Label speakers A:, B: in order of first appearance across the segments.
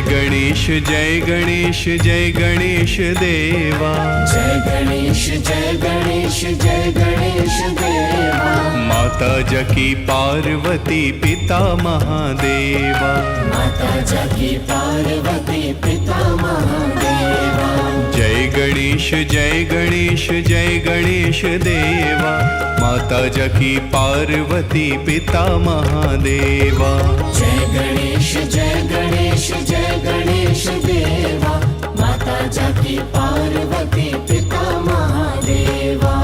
A: गणेश जय गणेश जय गणेश देवा।
B: जय गणेश जय गणेश जय गणेश देवा।
A: माता जकी पार्वती पिता महादेवा।
B: माता जकी पार्वती पिता महादेवा।
A: जय गणेश जय गणेश जय गणेश देवा। माता जकी पार्वती पिता महादेवा।
B: जय गणेश जय गणेश जय गणेश देवा। माता जकी पार्वती पिता महादेवा।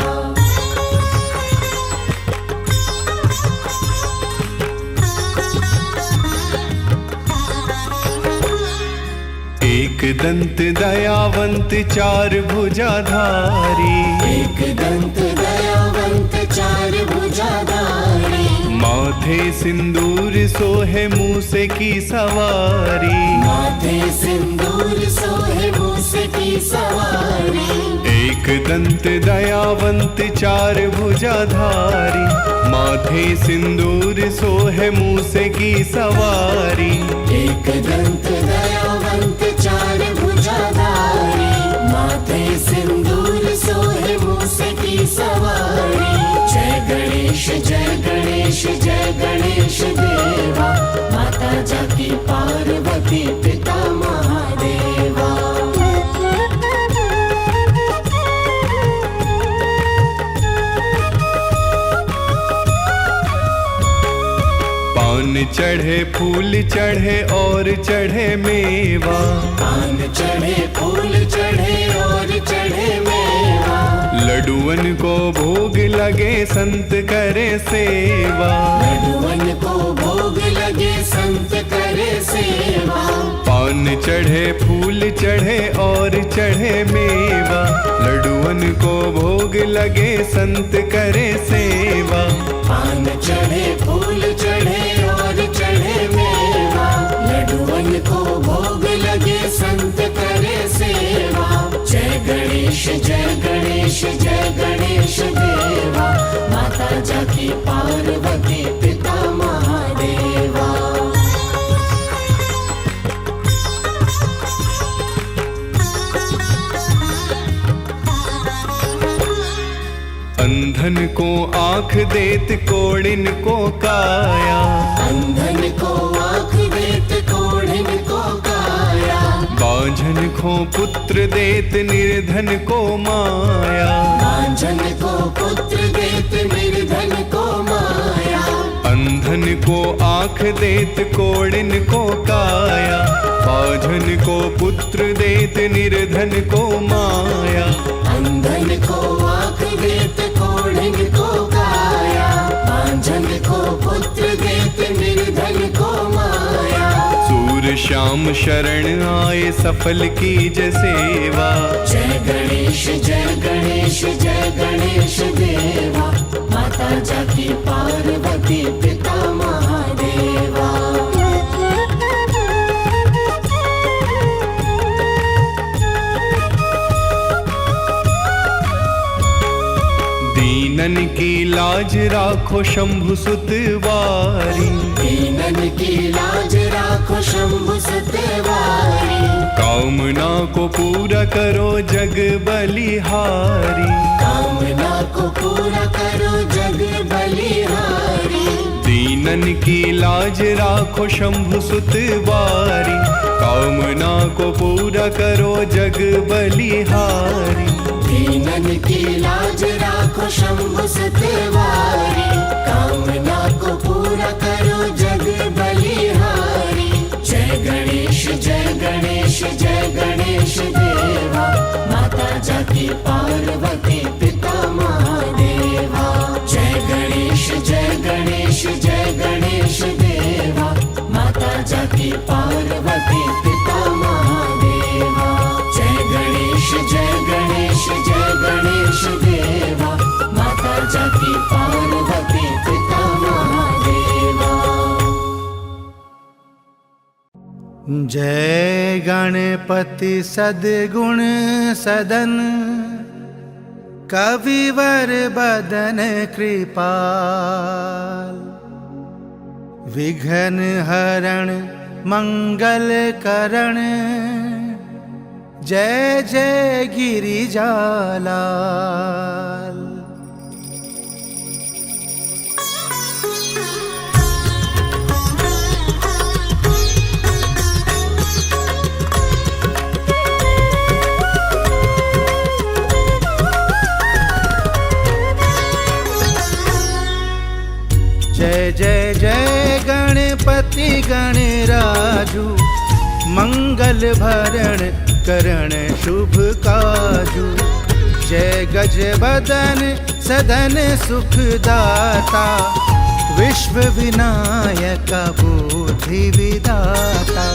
A: एक दंत दयावंत चार भुजाधारी।
B: एक दंत दयावंत चार भुजाधारी।
A: माथे सिंदूर सोहे मूसे की सवारी।
B: माथे सिंदूर सोहे मूसे की सवारी।
A: एक दंत दयावंत चार भुजाधारी। माथे सिंदूर सोहे मूसे की सवारी।
B: एक दंत दयावंत चार भुजाधारी। माथे सिंदूर सोहे मूसे की सवारी। जय गणेश जय गणेश जय गणेश देवा। माता जकी पार्वती पिता महादेवा।
A: पान चढ़े फूल चढ़े और चढ़े मेवा।
B: पान चढ़े फूल चढ़े और चढ़े मेवा।
A: लड्डुअन को भोग लगे संत करे सेवा।
B: लड्डुअन को भोग लगे संत करे सेवा।
A: पान चढ़े फूल चढ़े और चढ़े मेवा। लड्डुअन को भोग लगे संत करे सेवा।
B: पान चढ़े फूल चढ़े और चढ़े मेवा। लड्डुअन को भोग लगे संत करे सेवा। जय गणेश जय गणेश जय गणेश देवा। माता जकी पार्वती पिता महादेवा।
A: अंधन को आँख देत कोड़िन को काया।
B: अंधन को आँख देत कोढ़िन को काया।
A: बांझन को पुत्र देत निर्धन को माया।
B: बांझन को पुत्र देत निर्धन को माया।
A: अंधन को आँख देत कोड़िन को काया। बांझन को पुत्र देत निर्धन को माया।
B: अंधन को आँख देत कोढ़िन को काया। बांझन को पुत्र देत निर्धन को माया।
A: सूर श्याम शरण आए सफल कीज सेवा।
B: जय गणेश जय गणेश जय गणेश देवा। माता जकी पार्वती पिता महादेवा।
A: दीनन की लाज राखो शंभु सुतवारी।
B: दीनन की लाज राखो शंभु सतवारी।
A: कामना को पूरा करो जग बलिहारी।
B: कामना को पूरा करो जग बलिहारी।
A: दीनन की लाज राखो शंभु सुतवारी। कामना को पूरा करो जग बलिहारी।
B: दीनन की लाज राखो शंभु सतवारी। कामना को पूरा करो जग बलिहारी। जय गणेश जय गणेश जय गणेश देवा। माता जकी पार्वती पिता महादेवा। जय गणेश जय गणेश जय गणेश देवा। माता जकी पार्वती पिता महादेवा। जय गणेश जय गणेश जय गणेश देवा। माता जकी पार्वती पिता महादेवा।
C: जय गणपति सद्गुण सदन कविवर बदन कृपाल। विघ्न हरण मंगल करण। जय जय गिरिजालाल। जय जय जय गणपति गणराजू, मंगल भरण करण शुभ काजू। जय गज बदन सदन सुखदाता, विश्व विनायक बुद्धि विदाता।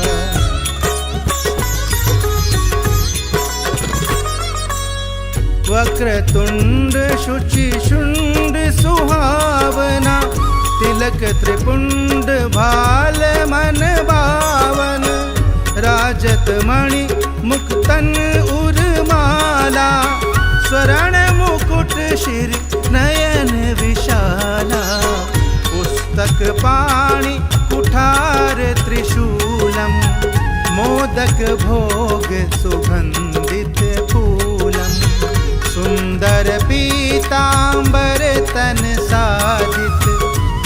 C: वक्रतुंड शुचि शुंड सुहावना, तिलक त्रिपुंड भाल मन भावन। राजत मणि मुक्तन उर्माला, स्वर्ण मुकुट शिर नयन विशाला। पुस्तक पाणि कुठार त्रिशूलम, मोदक भोग सुगंधित फूलम। सुंदर पीतांबर तन साजित,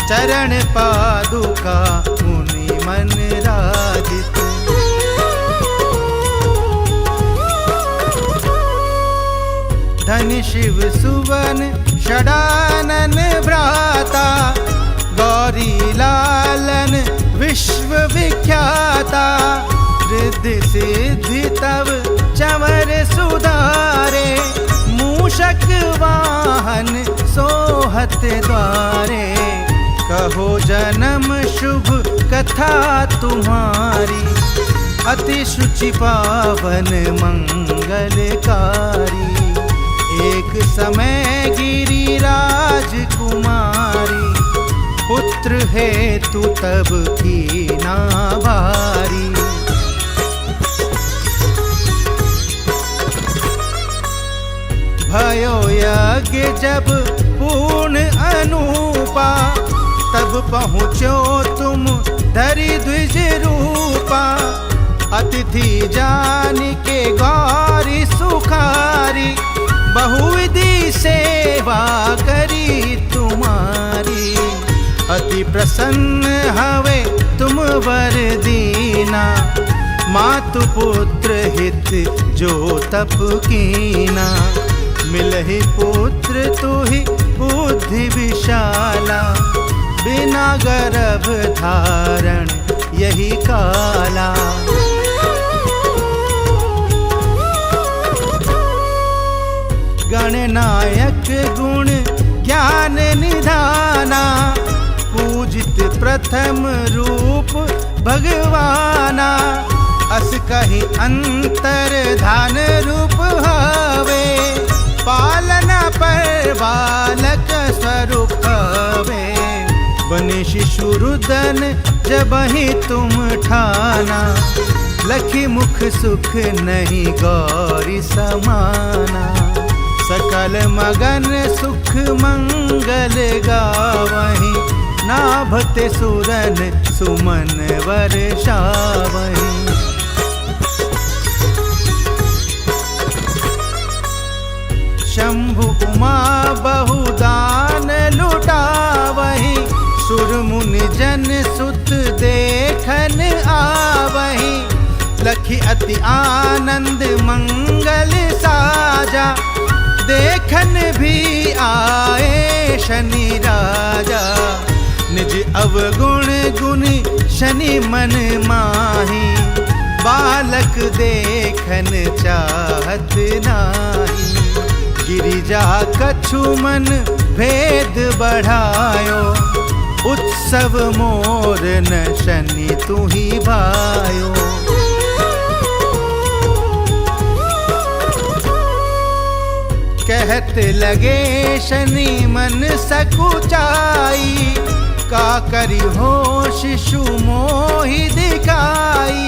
C: चरण पादुका मुनि मन राजित। धन शिव सुवन षडानन भ्राता, गौरी लालन विश्व विख्याता। रिद्धि सिद्धि तव चमर सुधारे, मूषक वाहन सोहत द्वारे। कहो जन्म शुभ कथा तुम्हारी, अति शुचि पावन मंगलकारी। एक समय गिरिराज कुमारी, पुत्र हेतु तब की नाभारी। भयो यज्ञ जब पूर्ण अनूपा, तब पहुँचो तुम धरि द्विज रूपा। अतिथि जान के गौरी सुखारी, बहुविधि सेवा करी तुम्हारी। अति प्रसन्न हवे तुम वर दीना, मातु पुत्र हित जो तप कीना। मिलहि पुत्र तुहि बुद्धि विशाला, बिना गर्भ धारण यही काला। गणनायक गुण ज्ञान निधाना, पूजित प्रथम रूप भगवाना। अस कहि अंतर धान रूप हवे, पालना पर बालक स्वरूप हवे। बने शिशु रुदन जबहि तुम ठाना, लखी मुख सुख नहीं गौरी समाना। सकल मगन सुख मंगल गावहीं, नाभते सुरन सुमन वर्षावहीं। शंभु उमा बहुदान लुटावहीं, सुर मुनि जन सुत देखन आवहीं। लखी अति आनंद मंगल साजा, देखन भी आए शनि राजा। निज अवगुण गुनि शनि मन माही, बालक देखन चाहत नाही। गिरिजा कछु मन भेद बढ़ायो, उत्सव मोर न शनि तुही भायो। कहत लगे शनि मन सकुचाई, का करी हो शिशु मोहि दिखाई।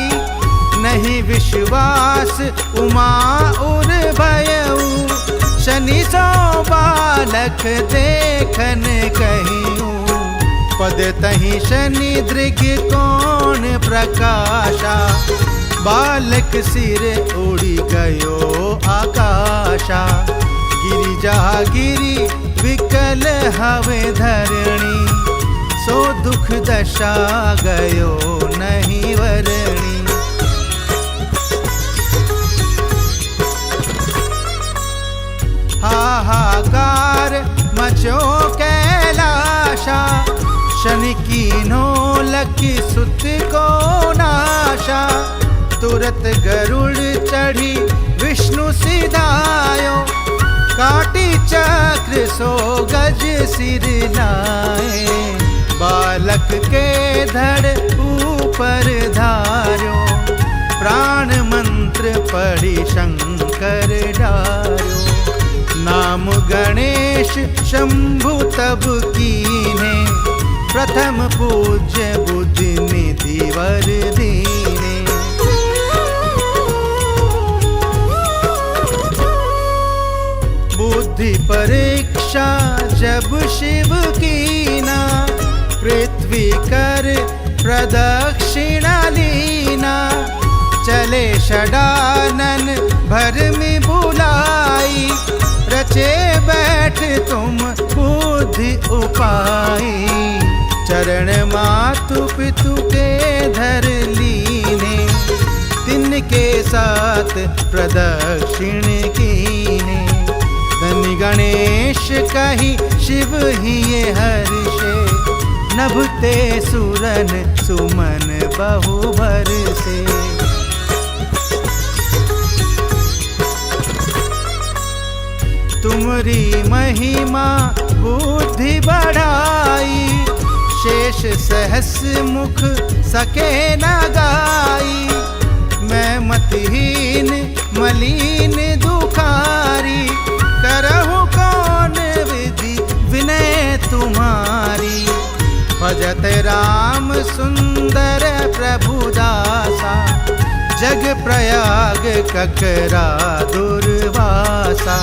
C: नहीं विश्वास उमा उर भयऊ, शनि सो बालक देखन कहियूं। पद तहि शनि दृग कोण प्रकाशा, बालक सिर उड़ी गयो आकाशा। गिरिजा गिरी विकल हवे धरणी, सो दुख दशा गयो नहीं वरणी। हाहाकार मचो कैलाशा, शनि कीन्हो लखी सुत को नाशा। तुरत गरुड़ चढ़ी विष्णु सिधायो, काटी चक्र सो गज सिर लाए। बालक के धड़ ऊपर धार्यो, प्राण मंत्र पढ़ी शंकर डार्यो। नाम गणेश शंभु तब कीन्हे, प्रथम पूज्य बुद्धि निधि वर दीने। बुद्धि परीक्षा जब शिव कीना, पृथ्वी कर प्रदक्षिणा लीना। चले षडानन भरमि बुलाई, रचे बैठ तुम बुद्धि उपाई। चरण मातु पितु के धर लीने, तिनके साथ प्रदक्षिण कीने। धनि गणेश कही शिव ही ये हर्षे, नभते सुरन सुमन बहु भरसे। तुमरी महिमा बुद्धि बढ़ाई, शेष सहस मुख सके न गाई। मैं मतहीन मलिन दुखारी, करहु कौन विधि विनय तुम्हारी। भजत राम सुंदर प्रभु दासा, जग प्रयाग ककरा दुर्वासा।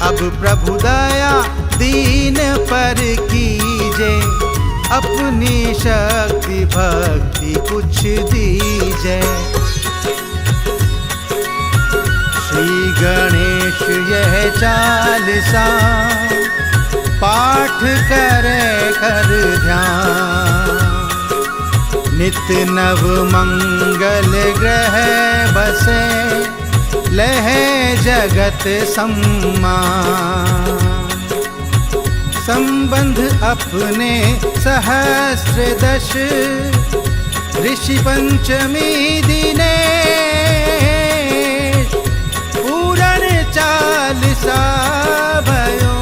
C: अब प्रभु दया दीन पर कीजे, अपनी शक्ति भक्ति कुछ दीजे। श्री गणेश यह चालीसा, पाठ करे कर ध्यान। नित नव मंगल ग्रह बसे, लहे जगत सम्मान। संबंध अपने सहस्र दश, ऋषि पंचमी दिने। पूरण चालीसा भयो,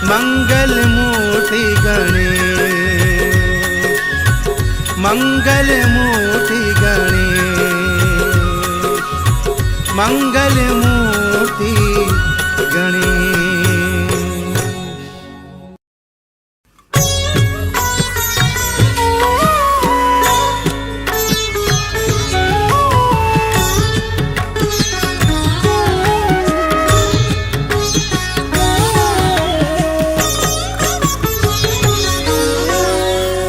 C: मंगल मूर्ति गणेश। मंगल मूर्ति गणेश, मंगल मूर्ति गणेश।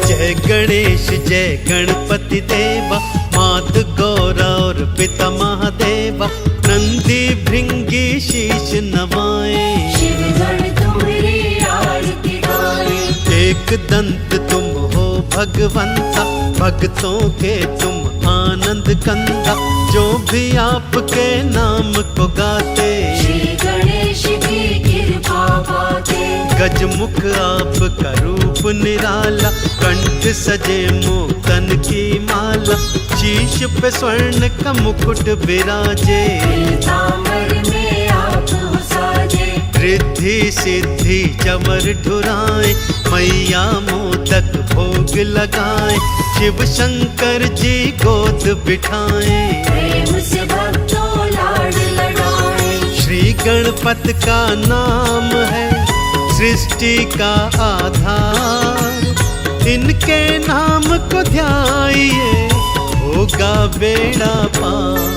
D: जय गणेश जय गणपति देवा, मात गौरा और पिता महादेवा। नंदी भृंगी शीश नवाए,
B: शिव गण तुम्हारी आरती गाए।
D: एक दंत तुम हो भगवंता, भक्तों के तुम आनंद कंदा। जो भी आपके नाम को गाते,
B: श्री गणेश की कृपा पाते।
D: गजमुख आपका रूप निराला, कंठ सजे मोक्तन की माला। शीश पे स्वर्ण का मुकुट विराजे,
B: पीतांबर में आप हो साजे।
D: रिद्धि सिद्धि चमर ढुराए, मैया मोदक भोग लगाए। शिव शंकर जी गोद बिठाए,
B: प्रेम से भक्तों लाड लगाए।
D: श्री गणपत का नाम है सृष्टि का आधार। इनके नाम को ध्याइए, होगा बेड़ा पार।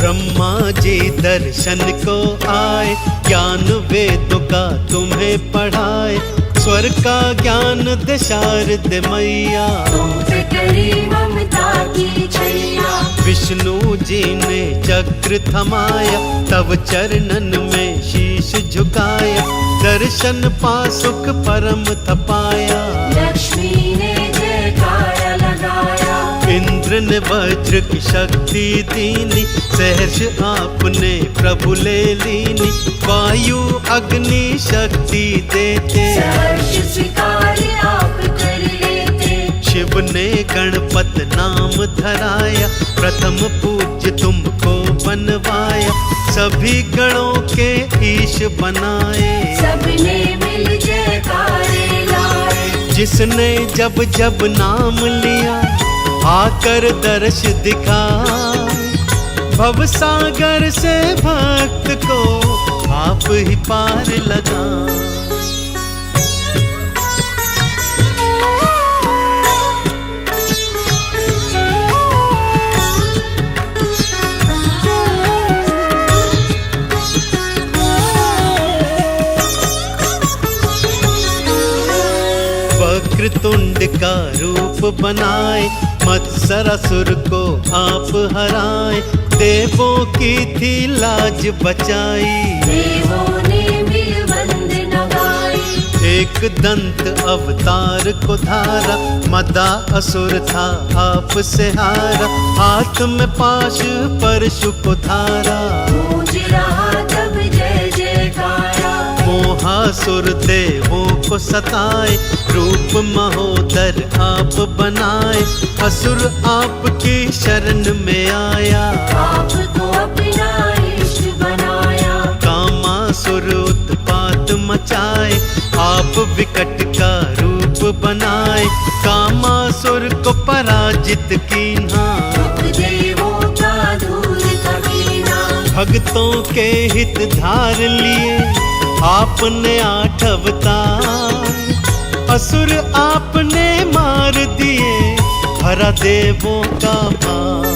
D: ब्रह्मा जी दर्शन को आए, ज्ञान वेदों का तुम्हें पढ़ाए। स्वर का ज्ञान दे शारद मैया,
B: तुम पे करी ममता की छैया।
D: विष्णु जी ने चक्र थमाया, तब चरणन में शीश झुकाया। दर्शन पा सुख परम तपाया,
B: लक्ष्मी ने जयकारा लगाया।
D: इंद्र ने वज्र की शक्ति दीनी, सहर्ष आपने प्रभु ले लीनी। वायु अग्नि शक्ति देते,
B: सहर्ष स्वीकार आप कर लेते।
D: शिव ने गणपत नाम धराया, प्रथम पूज्य तुमको बनवाया। सभी गणों के ईश बनाए,
B: सबने मिल जयकारे लाए।
D: जिसने जब जब नाम लिया, आकर दर्श दिखा। भवसागर से भक्त को आप ही पार लगा। वक्रतुंड का रूप बनाए, मत्सरासुर को आप हराए। देवों की थी लाज बचाई,
B: देवों ने मिल वंदना गाई।
D: एक दंत अवतार को धारा, मदा असुर था आप से हारा। हाथ में पाश परशु को धारा,
B: गूंज रहा तब जय जयकारा।
D: मोहासुर देवों को सताए, रूप महोदर आप बनाए। असुर आपकी शरण में आया,
B: आपको अपना इष्ट बनाया।
D: कामासुर उत्पात मचाए, आप विकट का रूप बनाए। कामासुर को पराजित कीन्हा,
B: देवों का दूर था कीना।
D: भक्तों के हित धार लिए, आपने 8 अवतार। असुर आपने मार दिए, हरा देवों का भार।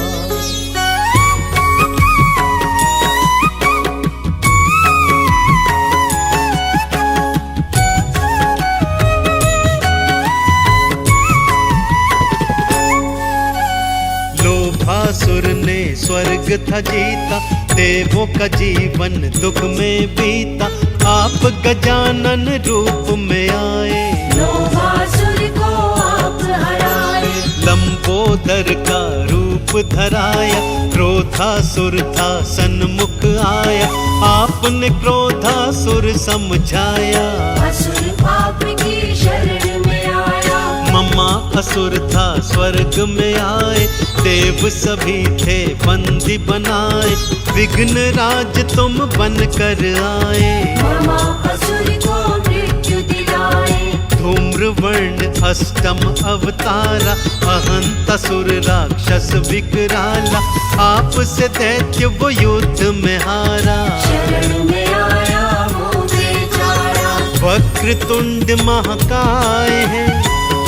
D: लोभासुर ने स्वर्ग था जीता, देवों का जीवन दुख में बीता। आप गजानन रूप में आए,
B: लोभासुर को आप हराए।
D: लंबोदर का रूप धराया। क्रोधासुर था सन्मुख आया, आपने क्रोधासुर समझाया।
B: असुर पाप की शरण में आया।
D: ममा असुर था स्वर्ग में आए, देव सभी थे बंदी बनाए। विघ्न राज तुम बन कर आए,
B: ममा असुर को मृत्यु दिलाए।
D: धूम्रवर्ण अष्टम अवतारा, अहंत असुर राक्षस विकराला। आपसे दैत्य वो युद्ध में हारा,
B: शरण में आया वो बेचारा।
D: वक्रतुंड महाकाय है,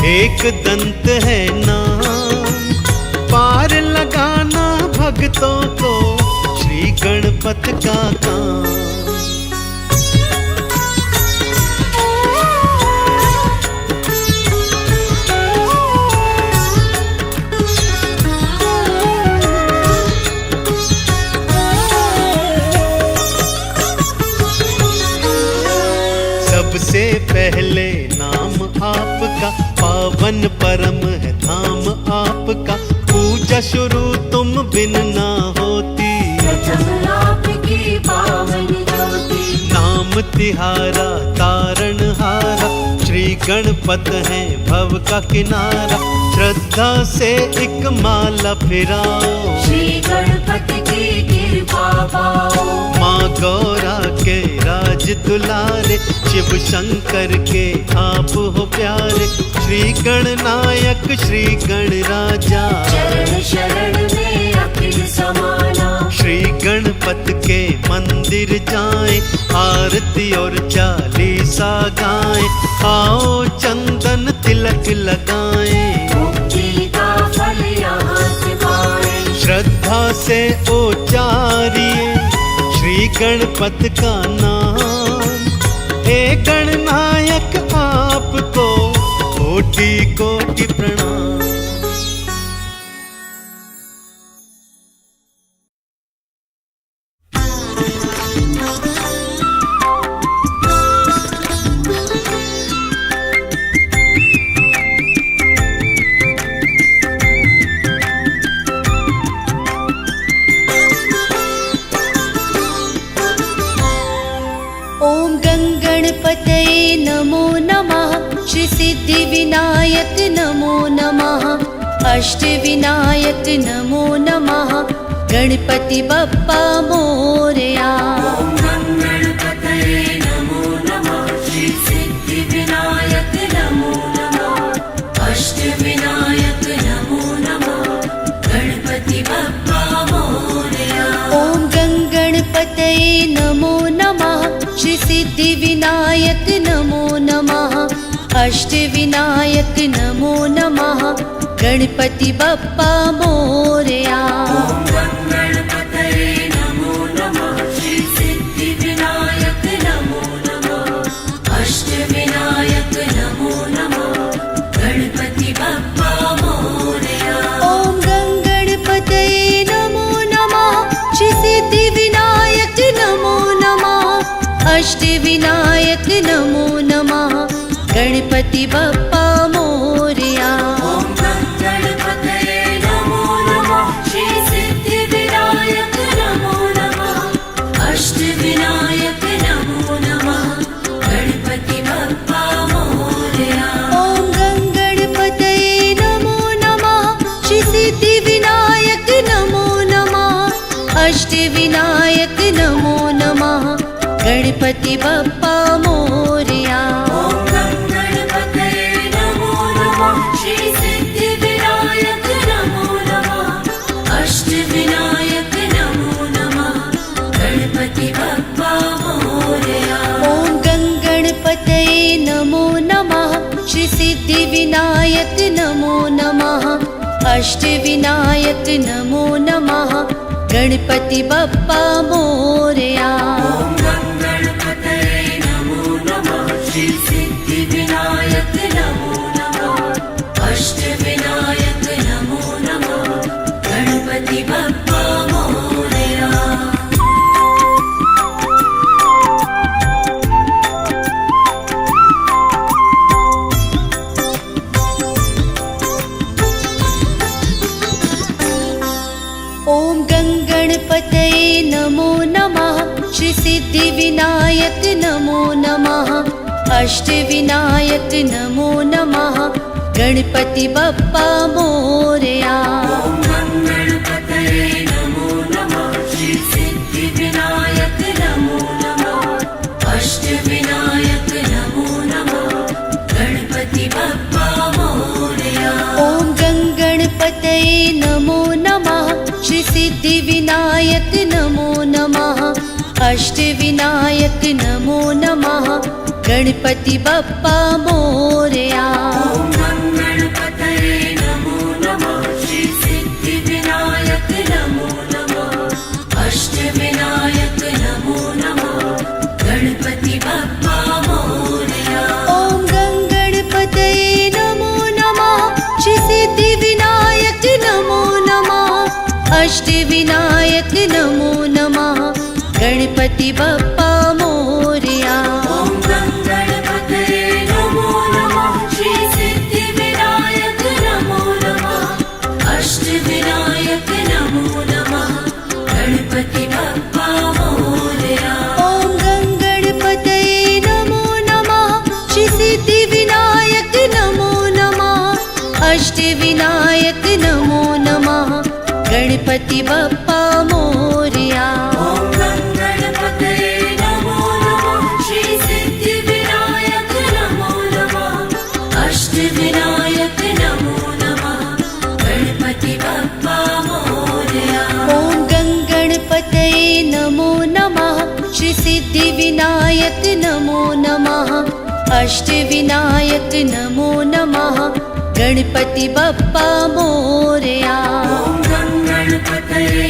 D: एक दंत है नाम। पार लगाना भक्तों को श्री गणपत का काम। सबसे पहले नाम आपका, पावन परम है धाम आपका। पूजा शुरू तुम बिन ना होती,
B: प्रथम आपकी पावन ज्योति।
D: नाम तिहारा तारण हारा। श्री गणपत है भव का किनारा, श्रद्धा से एक माला फिराओ।
B: श्री गणपति की कृपा पाओ।
D: माँ गौरा के राज दुलारे, शिव शंकर के आप हो प्यारे। श्री गणनायक श्री गणराजा,
B: चरण शरण में अखिल समाना।
D: श्री गणपत के मंदिर जाएं, आरती और चालीसा गाएं। आओ चंदन तिलक लगाएं,
B: मुक्ति का फल यहाँ से पाएं।
D: श्रद्धा से उच्चारिए श्री गणपत का नाम। हे गणनायक आपको कोटि कोटि प्रणाम।
E: ॐ गणगणपतये नमो नमः। श्री सिद्धिविनायक नमो नमः। अष्टविनायक नमो नमः। गणपति बप्पा मोरया।
B: गणपतये नमो नमः। श्री सिद्धिविनायक नमो नमः। अष्टविनायक नमो नमः। गणपति बप्पा मोरया।
E: ॐ गणगणपतये नमो नमः। श्री सिद्धिविनायक नमो नमः। अष्टविनायक नमो नमः। गणपति बप्पा मोरया।
B: गणपतये नमो नमः। श्री सिद्धिविनायक नमो नमः। अष्टविनायक नमो नमः। गणपति बप्पा मोरया।
E: ॐ गणगणपतये नमो नमः। श्री सिद्धिविनायक नमो नमः। अष्टविनायक नमो नमः। गणपति बप्पा मोरया।
B: गणपतये नमो नमः। श्री सिद्धिविनायक नमो नमः। अष्टविनायक नमो नमः। गणपति बप्पा मोरया।
E: ॐ गणगणपतये नमो नमः। श्री सिद्धिविनायक नमो नमः। अष्टविनायक नमो नमः। गणपति बप्पा मोरया।
B: गणपतये नमो नमः। श्री सिद्धिविनायक नमो नमः। अष्टविनायक नमो नमः। गणपति बप्पा मोरया।
E: ॐ गणगणपतये नमो नमः। श्री सिद्धिविनायक नमो नमः। अष्टविनायक नमो नमः। गणपति बप्पा मोरया।
B: गणपतये नमो नमः। श्री सिद्धिविनायक नमो नमः। अष्टविनायक नमो नमः। गणपति बप्पा मोरया।
E: ॐ गणगणपतये नमो नमः। श्री सिद्धिविनायक नमो नमः। अष्टविनायक नमो नमः। गणपति बप्पा मोरया।
B: गणपतये नमो नमः। श्री सिद्धिविनायक नमो नमः। अष्टविनायक नमो नमः। गणपति बप्पा मोरया।
E: ॐ गणगणपतये नमो नमः। श्री सिद्धिविनायक नमो नमः। अष्टविनायक नमो नमः। गणपति बप्पा मोरया।
B: गणपतये नमो नमः। श्री सिद्धिविनायक नमो नमः। अष्टविनायक नमो नमः। गणपति बप्पा मोरया।
E: ॐ गणगणपतये नमो नमः। श्री सिद्धिविनायक नमो नमः। अष्टविनायक नमो नमः। गणपति बप्पा मोरया।
B: गणपतये नमो नमः। श्री सिद्धिविनायक नमो नमः। अष्टविनायक नमो नमः। गणपति बप्पा मोरया।
E: ॐ गणगणपतये नमो नमः। श्री सिद्धिविनायक नमो नमः। अष्टविनायक नमो नमः। गणपति बप्पा मोरया।
B: गणपतये नमो नमः। श्री सिद्धिविनायक नमो नमः। अष्टविनायक नमो नमः। गणपति बप्पा मोरया।
E: ॐ गणगणपतये नमो नमः। श्री सिद्धिविनायक नमो नमः। अष्टविनायक नमो नमः। गणपति बप्पा मोरया।
B: गणपतये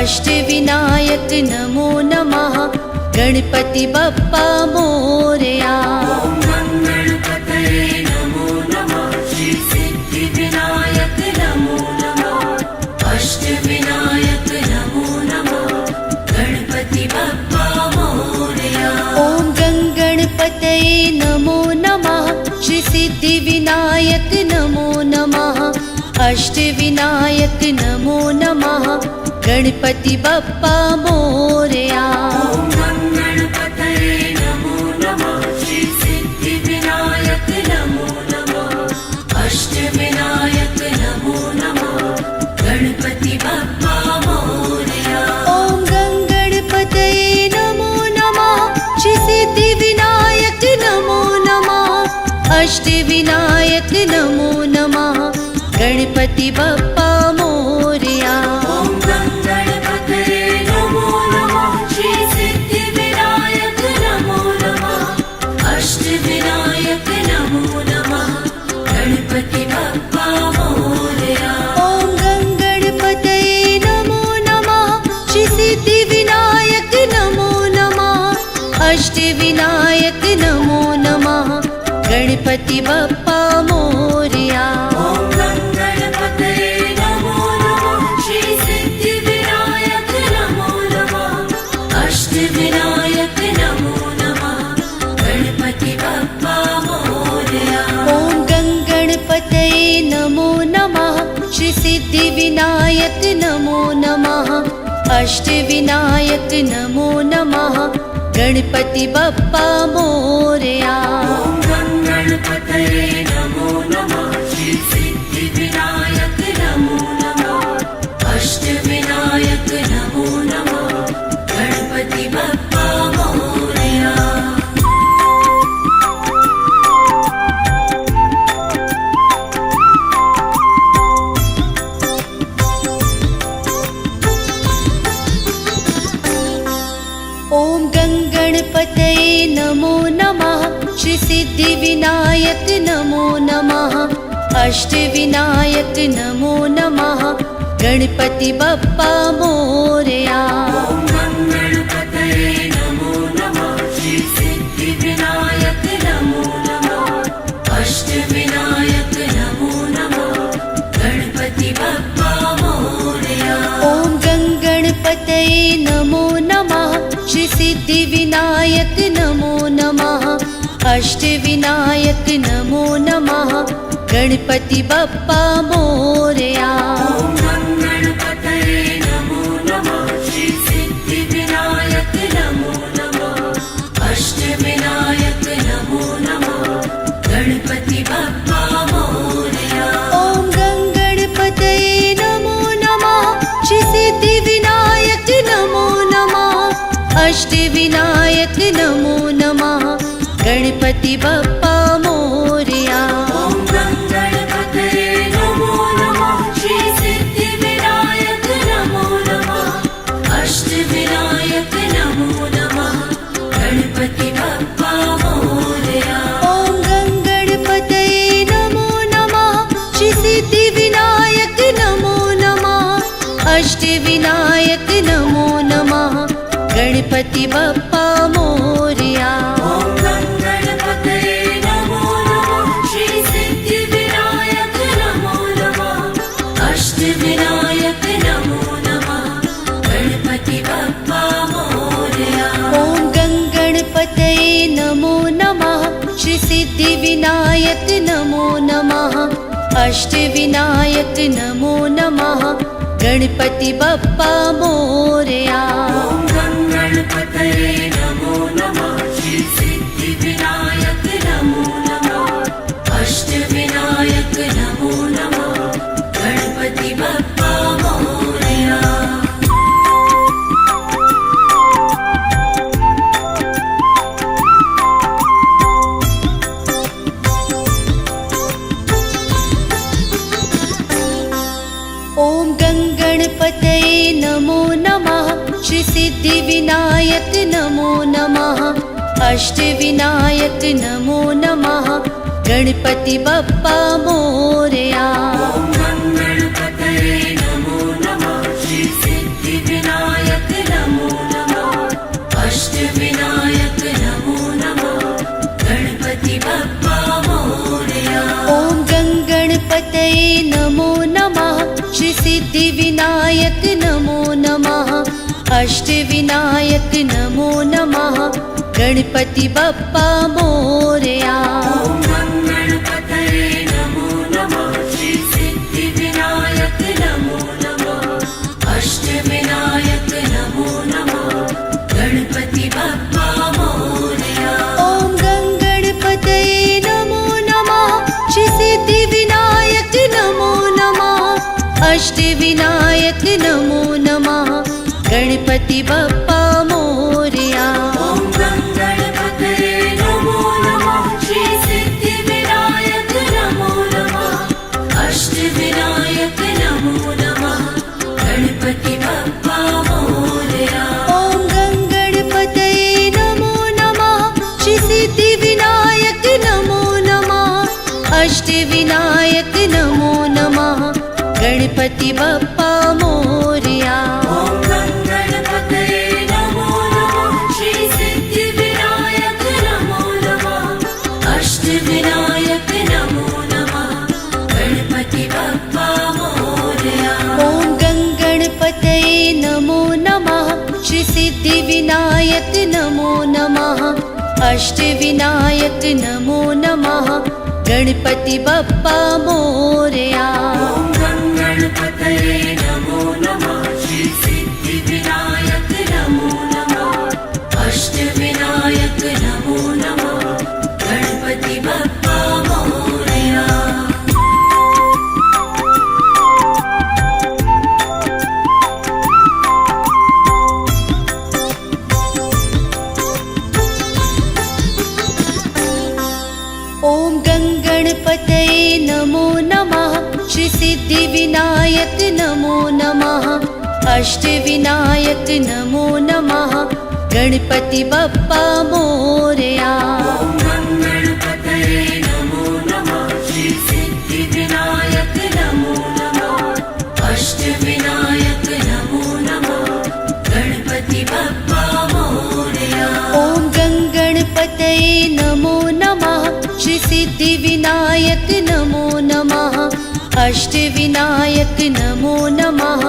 E: अष्टविनायक नमो नमः गणपति बप्पा मोरया।
B: ॐ गणपतये नमो नमः श्री सिद्धिविनायक नमो नमः अष्टविनायक नमो नमः गणपति बप्पा मोरया।
E: ॐ गणपतये नमो नमः श्री सिद्धिविनायक नमो नमः अष्टविनायक नमो नमः गणपति बप्पा मोरया।
B: ॐ गणपतये नमो नमः श्री सिद्धिविनायक नमो नमः अष्टविनायक नमो नमः गणपति बप्पा मोरया।
E: ॐ गणपतये नमो नमः श्री सिद्धिविनायक नमो नमः अष्टविनायक नमो नमः गणपति बप्पा मोरया।
B: ॐ गणपतये नमो नमः श्री सिद्धिविनायक नमो नमः अष्टविनायक नमो नमः गणपति बप्पा मोरया।
E: ॐ गणपतये नमो नमः श्री सिद्धिविनायक नमो नमः अष्टविनायक नमो नमः गणपति बप्पा मोरया।
B: ॐ गणपतये नमो नमः श्री सिद्धिविनायक नमो नमः अष्टविनायक नमो नमः गणपति बप्पा मोरया।
E: ॐ गणपतये नमो नमः श्री सिद्धिविनायक नमो नमः अष्टविनायक नमो नमः गणपति बप्पा मोरया।
B: ॐ गणपतये नमो नमः श्री सिद्धिविनायक नमो नमः अष्टविनायक नमो नमः गणपति बप्पा मोरया।
E: ॐ गणपतये नमो नमः श्री सिद्धिविनायक नमो नमः अष्टविनायक नमो नमः गणपति बप्पा मोरया।
B: ॐ गणपतये नमो नमः श्री सिद्धिविनायक नमो नमः अष्टविनायक नमो नमः गणपति बप्पा मोरया।
E: ॐ गणपतये नमो नमः श्री सिद्धिविनायक नमो नमः अष्टविनायक नमो नमः गणपति बप्पा मोरया।
B: ॐ गणपतये नमो नमः श्री सिद्धिविनायक नमो नमः अष्टविनायक नमो नमः गणपति बप्पा मोरया।
E: ॐ गणपतये नमो नमः श्री सिद्धिविनायक नमो नमः अष्टविनायक नमो नमः गणपति बप्पा मोरया।
B: ॐ गणपतये नमो नमः श्री सिद्धिविनायक नमो नमः अष्टविनायक नमो नमः गणपति बप्पा मोरया।
E: ॐ गणपतये नमो नमः श्री सिद्धिविनायक नमो नमः अष्टविनायक नमो नमः गणपति बप्पा मोरया।
B: ॐ गणपतये नमो नमः श्री सिद्धिविनायक नमो नमः अष्टविनायक नमो नमः गणपति बप्पा मोरया।
E: ॐ गणपतये नमो नमः श्री सिद्धिविनायक नमो नमः अष्टविनायक नमो नमः गणपति बप्पा मोरया।
B: ॐ गणपतये नमो नमः श्री सिद्धिविनायक नमो नमः अष्टविनायक नमो नमः गणपति बप्पा मोरया।
E: ॐ गणपतये नमो नमः श्री सिद्धिविनायक नमो नमः अष्टविनायक नमो नमः गणपति बप्पा मोरया।
B: ॐ गणपतये नमो नमः श्री सिद्धिविनायक
E: सिद्धिविनायक नमो नमः अष्टविनायक नमो नमः गणपति बप्पा मोरया।
B: ॐ गणपतये नमो नमः श्री सिद्धिविनायक नमो नमः अष्टविनायक नमो नमः गणपति बप्पा मोरया।
E: ॐ गणपतये नमो नमः श्री सिद्धिविनायक नमो नमः अष्टविनायक नमो नमः गणपति बप्पा मोरया।
B: ॐ गणपतये नमो नमः श्री सिद्धिविनायक नमो नमः अष्टविनायक नमो नमः गणपति बप्पा मोरया।
E: ॐ गणपतये नमो नमः श्री सिद्धिविनायक नमो नमः अष्टविनायक नमो नमः गणपति बप्पा मोरया।
B: ॐ गणपतये नमो नमः श्री सिद्धिविनायक नमो नमः अष्टविनायक नमो नमः गणपति बप्पा मोरया।
E: ॐ गणपतये नमो नमः श्री सिद्धिविनायक नमो नमः अष्टविनायक नमो नमः गणपति बप्पा मोरया।
B: ॐ गणपतये नमो नमः श्री सिद्धिविनायक नमो नमः अष्टविनायक नमो नमः गणपति बप्पा मोरया।
E: ॐ गणपतये नमो नमः श्री सिद्धिविनायक नमो नमः अष्टविनायक नमो नमः गणपति बप्पा मोरया।
B: ॐ गणपतये नमो नमः श्री सिद्धिविनायक नमो नमः अष्टविनायक नमो नमः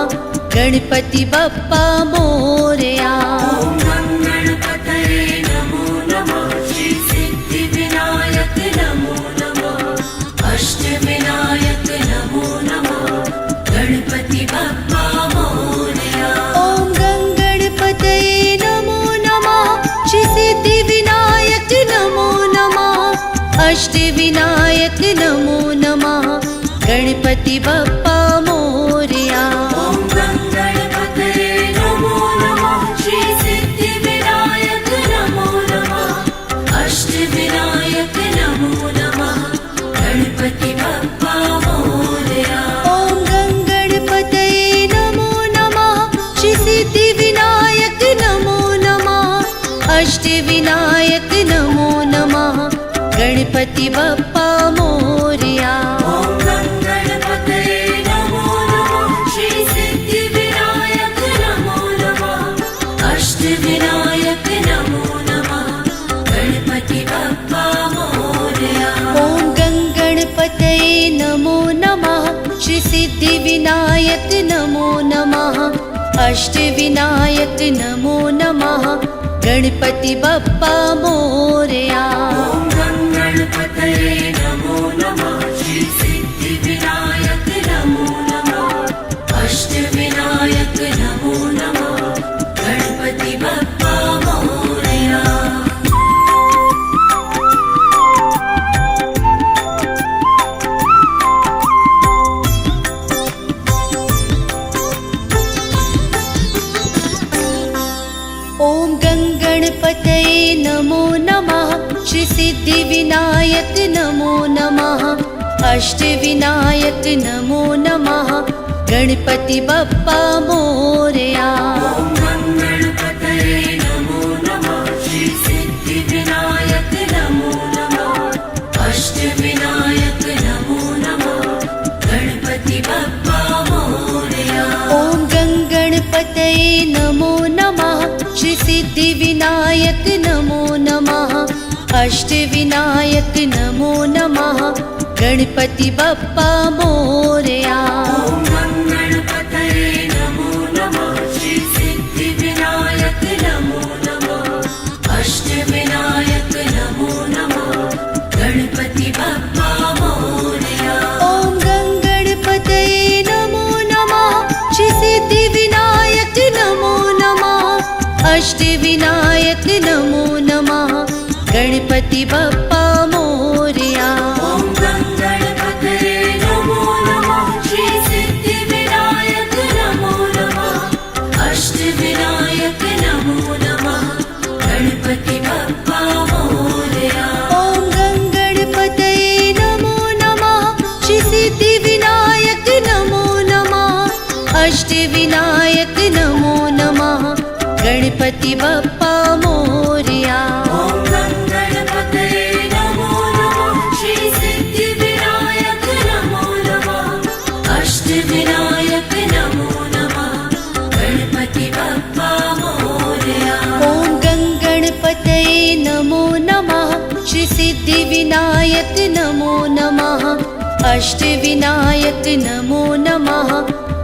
B: गणपति बप्पा मोरया।
E: ॐ गणपतये नमो नमः श्री सिद्धिविनायक नमो नमः अष्टविनायक नमो नमः गणपति बप्पा मोरया।
B: ॐ गणपतये नमो नमः श्री सिद्धिविनायक नमो नमः अष्टविनायक नमो नमः गणपति बप्पा मोरया।
E: ॐ गणपतये नमो नमः श्री सिद्धिविनायक नमो नमः अष्टविनायक नमो नमः गणपति बप्पा मोरया।
B: ॐ गणपतये नमो नमः श्री सिद्धिविनायक नमो नमः अष्टविनायक नमो नमः गणपति बप्पा मोरया।
E: ॐ गणपतये नमो नमः श्री सिद्धिविनायक नमो नमः अष्टविनायक नमो नमः गणपति बप्पा मोरया।
B: ॐ गणपतये नमो नमः श्री सिद्धिविनायक नमो नमः अष्टविनायक नमो नमः गणपति बप्पा मोरया।
E: ॐ गणपतये नमो नमः श्री सिद्धिविनायक नमो नमः अष्टविनायक नमो नमः गणपति बप्पा मोरया।
B: ॐ गणपतये नमो नमः श्री सिद्धिविनायक नमो नमः अष्टविनायक नमो नमः गणपति बप्पा मोरया।
E: ॐ गणपतये नमो नमः श्री सिद्धिविनायक नमो नमः अष्टविनायक नमो नमः गणपति बप्पा मोरया।
B: ॐ गणपतये नमो नमः श्री सिद्धिविनायक नमो नमः अष्टविनायक नमो नमः गणपति बप्पा मोरया।
E: ॐ गणपतये नमो नमः श्री सिद्धिविनायक नमो नमः अष्टविनायक नमो नमः गणपति बप्पा मोरया।
B: ॐ गणपतये
E: अष्टविनायक नमो नमः गणपति बप्पा मोरया।
B: ॐ गणपतये नमो नमः श्री सिद्धिविनायक नमो नमः अष्टविनायक नमो नमः गणपति बप्पा मोरया।
E: ॐ गणपतये नमो नमः श्री सिद्धिविनायक नमो नमः अष्टविनायक नमो नमः गणपति बप्पा मोरया।
B: ॐ गणपतये नमो नमः श्री सिद्धिविनायक नमो नमः अष्टविनायक नमो नमः गणपति बप्पा मोरया।
E: ॐ गणपतये नमो नमः श्री सिद्धिविनायक नमो नमः अष्टविनायक नमो नमः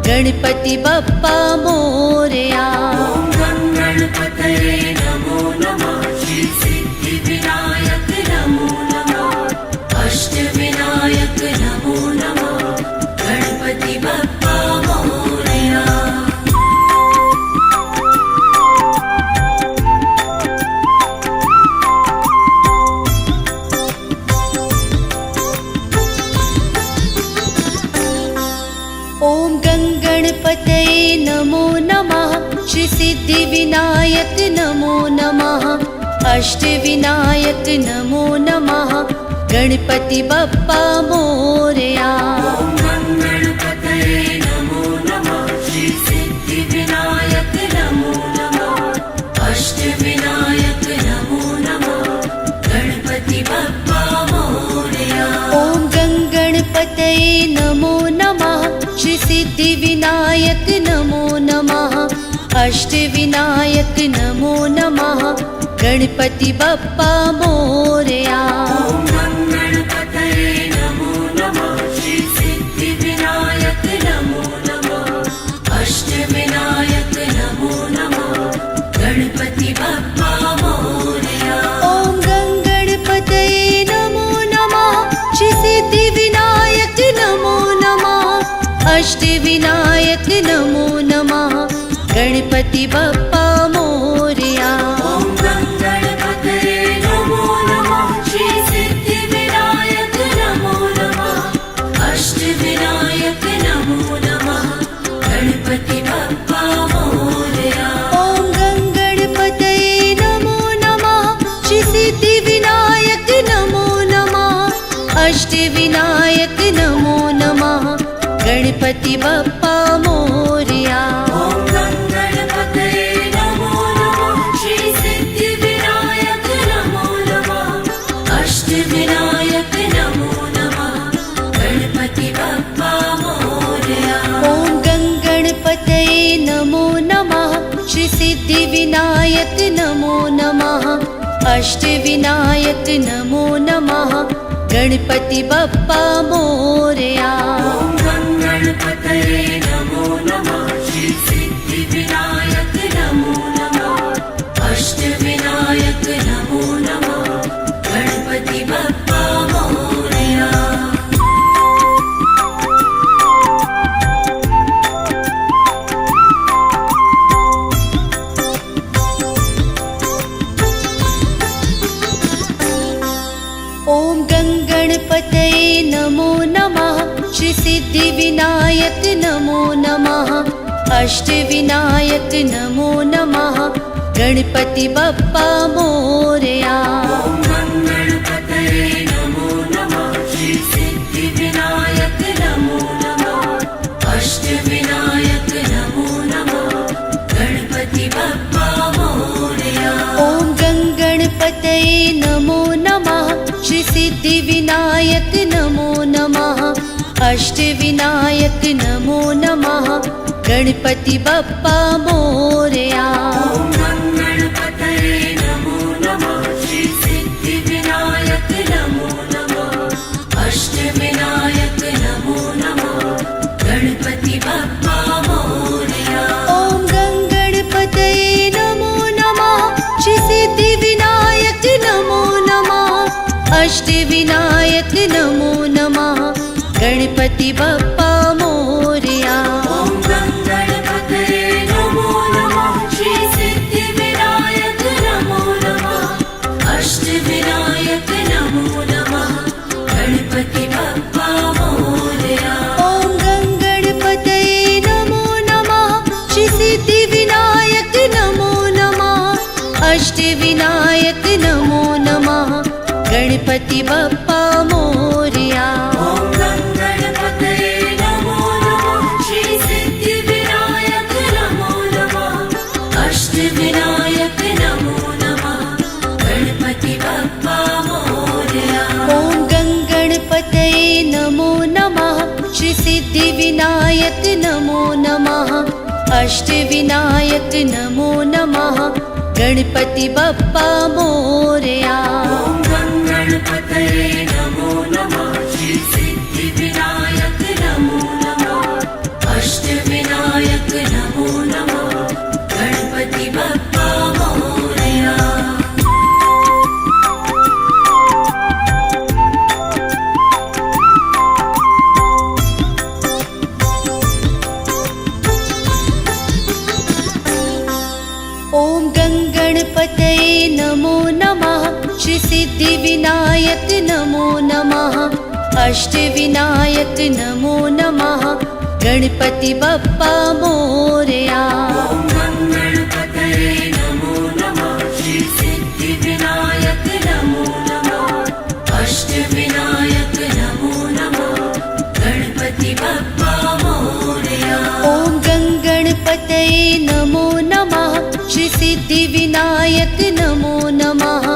E: गणपति बप्पा मोरया।
B: ॐ गणपतये नमो नमः श्री सिद्धिविनायक नमो नमः अष्टविनायक नमो नमः गणपति बप्पा मोरया।
E: ॐ गणपतये नमो नमः श्री सिद्धिविनायक नमो नमः अष्टविनायक नमो नमः गणपति बप्पा मोरया।
B: ॐ गणपतये नमो नमः श्री सिद्धिविनायक नमो नमः अष्टविनायक नमो नमः गणपति बप्पा मोरया।
E: ॐ गणपतये नमो नमः श्री सिद्धिविनायक नमो नमः अष्टविनायक नमो नमः गणपति बप्पा मोरया।
B: ॐ गणपतये नमो नमः श्री सिद्धिविनायक नमो नमः अष्टविनायक नमो नमः गणपति बप्पा मोरया।
E: ॐ गणपतये नमो नमः श्री सिद्धिविनायक नमो नमः अष्टविनायक नमो नमः गणपति बप्पा मोरया।
B: ॐ गणपतये नमो नमः श्री सिद्धिविनायक नमो नमः अष्टविनायक नमो नमः गणपति बप्पा मोरया।
E: ॐ गणपतये नमो नमः श्री सिद्धिविनायक नमो नमः अष्टविनायक नमो नमः गणपति बप्पा मोरया।
B: ॐ गणपतये नमो नमः श्री सिद्धिविनायक नमो नमः अष्टविनायक नमो नमः गणपति बप्पा मोरया।
E: ॐ गणपतये नमो नमः श्री सिद्धिविनायक नमो नमः अष्टविनायक नमो नमः गणपति बप्पा मोरया।
B: ॐ गणपतये नमो नमः श्री सिद्धिविनायक नमो नमः अष्टविनायक नमो नमः गणपति बप्पा मोरया।
E: ॐ गणपतये नमो नमः श्री सिद्धिविनायक नमो नमः अष्टविनायक नमो नमः गणपति बप्पा मोरया।
B: ॐ गणपतये नमो नमः श्री सिद्धिविनायक नमो नमः अष्टविनायक नमो नमः गणपति बप्पा मोरया।
E: ॐ गणपतये नमो नमः श्री सिद्धिविनायक नमो नमः अष्टविनायक नमो नमः गणपति बप्पा मोरया।
B: ॐ गणपतये नमो नमः श्री सिद्धिविनायक नमो नमः अष्टविनायक नमो नमः गणपति बप्पा मोरया।
E: ॐ गणपतये नमो नमः श्री सिद्धिविनायक नमो नमः अष्टविनायक नमो नमः गणपति बप्पा मोरया।
B: ॐ गणपतये नमो नमः श्री सिद्धिविनायक
E: गणपति बप्पा मोरया।
B: ॐ गणपतये नमो नमः। श्री सिद्धिविनायक नमो नमः। अष्टविनायक नमो नमः। गणपति बप्पा मोरया।
E: ॐ गणपतये नमो नमः। श्री सिद्धिविनायक नमो नमः। अष्टविनायक नमो नमः। गणपति बप्पा मोरया।
B: ॐ गणपतये नमो नमः। श्री सिद्धिविनायक नमो नमः। अष्टविनायक नमो नमः। गणपति बप्पा मोरया।
E: ॐ गणपतये नमो नमः। श्री सिद्धिविनायक नमो नमः। अष्टविनायक नमो नमः। गणपति बप्पा मोरया।
B: ॐ गणपतये नमो नमः। श्री सिद्धिविनायक नमो नमः। अष्टविनायक नमो नमः। गणपति बप्पा मोरया।
E: ॐ गणपतये नमो नमः। श्री सिद्धिविनायक नमो नमः।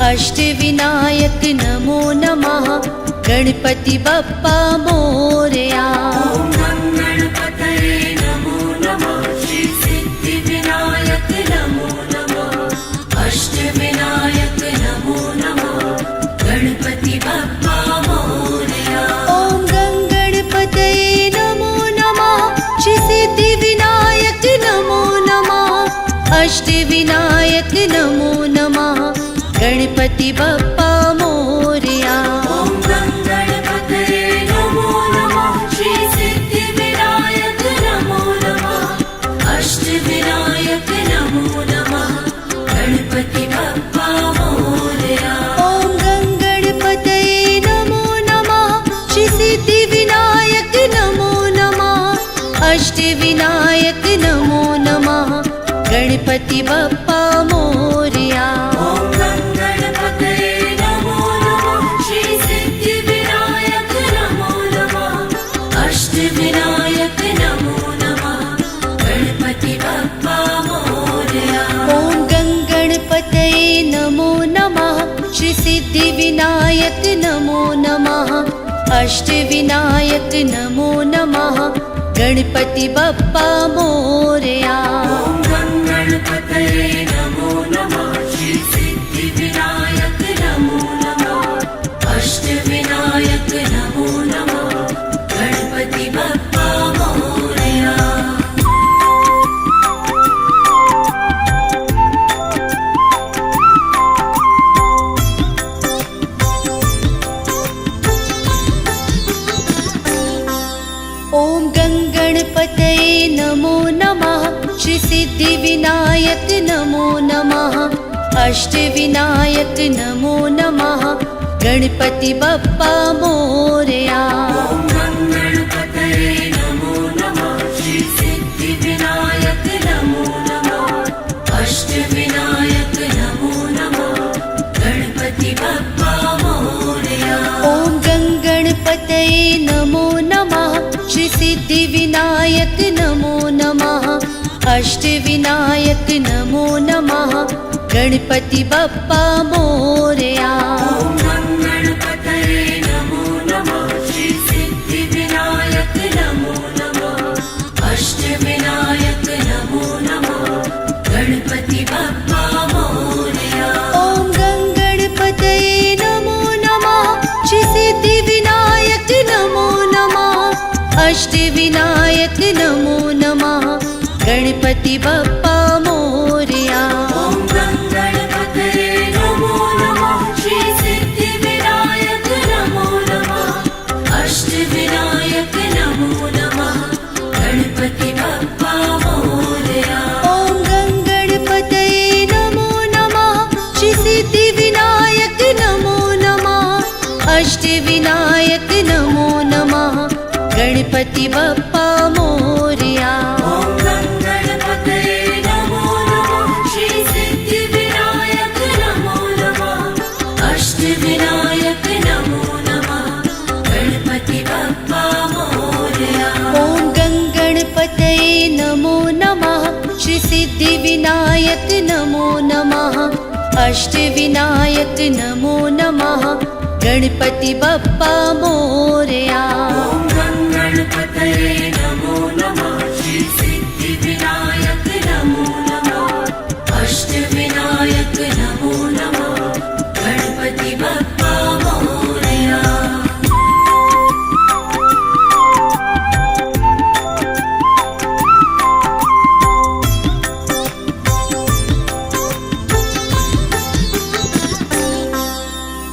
E: अष्टविनायक नमो नमः। गणपति बप्पा मोरया।
B: ॐ गणपतये नमो नमः। श्री सिद्धिविनायक नमो नमः। अष्टविनायक नमो नमः। गणपति बप्पा मोरया।
E: ॐ गणपतये नमो नमः। श्री सिद्धिविनायक नमो नमः। अष्टविनायक नमो नमः। गणपति बप्पा मोरया।
B: ॐ गणपतये नमो नमः। श्री सिद्धिविनायक नमो नमः। अष्टविनायक नमो नमः। गणपति बप्पा मोरया।
E: ॐ गणपतये नमो नमः। श्री सिद्धिविनायक नमो नमः। अष्टविनायक नमो नमः। गणपति बप्पा मोरया।
B: ॐ गणपतये नमो नमः। श्री सिद्धिविनायक नमो नमः। अष्टविनायक नमो नमः। गणपति बप्पा मोरया।
E: ॐ गणपतये नमो नमः। श्री सिद्धिविनायक नमो नमः। अष्टविनायक नमो नमः। गणपति बप्पा मोरया।
B: ॐ गणपतये नमो नमः। श्री सिद्धिविनायक नमो नमः। अष्टविनायक नमो नमः। गणपति बप्पा मोरया।
E: ॐ गणपतये नमो नमः। श्री सिद्धिविनायक नमो नमः। अष्टविनायक नमो नमः। गणपति बप्पा मोरया।
B: ॐ गणपतये नमो नमः। श्री सिद्धिविनायक नमो नमः। अष्टविनायक नमो नमः। गणपति बप्पा मोरया।
E: ॐ गणपतये नमो नमः। श्री सिद्धिविनायक नमो नमः। अष्टविनायक नमो नमः। गणपति बप्पा मोरया।
B: ॐ गणपतये नमो नमः। श्री सिद्धिविनायक नमो नमः। अष्टविनायक नमो नमः। गणपति बप्पा मोरया।
E: ॐ गणपतये नमो नमः। श्री सिद्धिविनायक नमो नमः। अष्टविनायक नमो नमः। गणपति बप्पा मोरया।
B: ॐ गणपतये नमो नमः। श्री सिद्धिविनायक नमो नमः। अष्टविनायक नमो नमः। गणपति बप्पा मोरया।
E: ॐ गणपतये नमो नमः। श्री सिद्धिविनायक नमो नमः। अष्टविनायक नमो नमः। गणपति बप्पा मोरया।
B: ॐ गणपतये नमो नमः। श्री सिद्धिविनायक नमो नमः। अष्टविनायक
E: अष्टविनायक नमो नमः अष्टविनायक नमो नमः गणपति बप्पा मोरया।
B: गणपतये नमो नमः श्री सिद्धिविनायक नमो नमः अष्टविनायक नमो नमः गणपति बप्पा मोरया।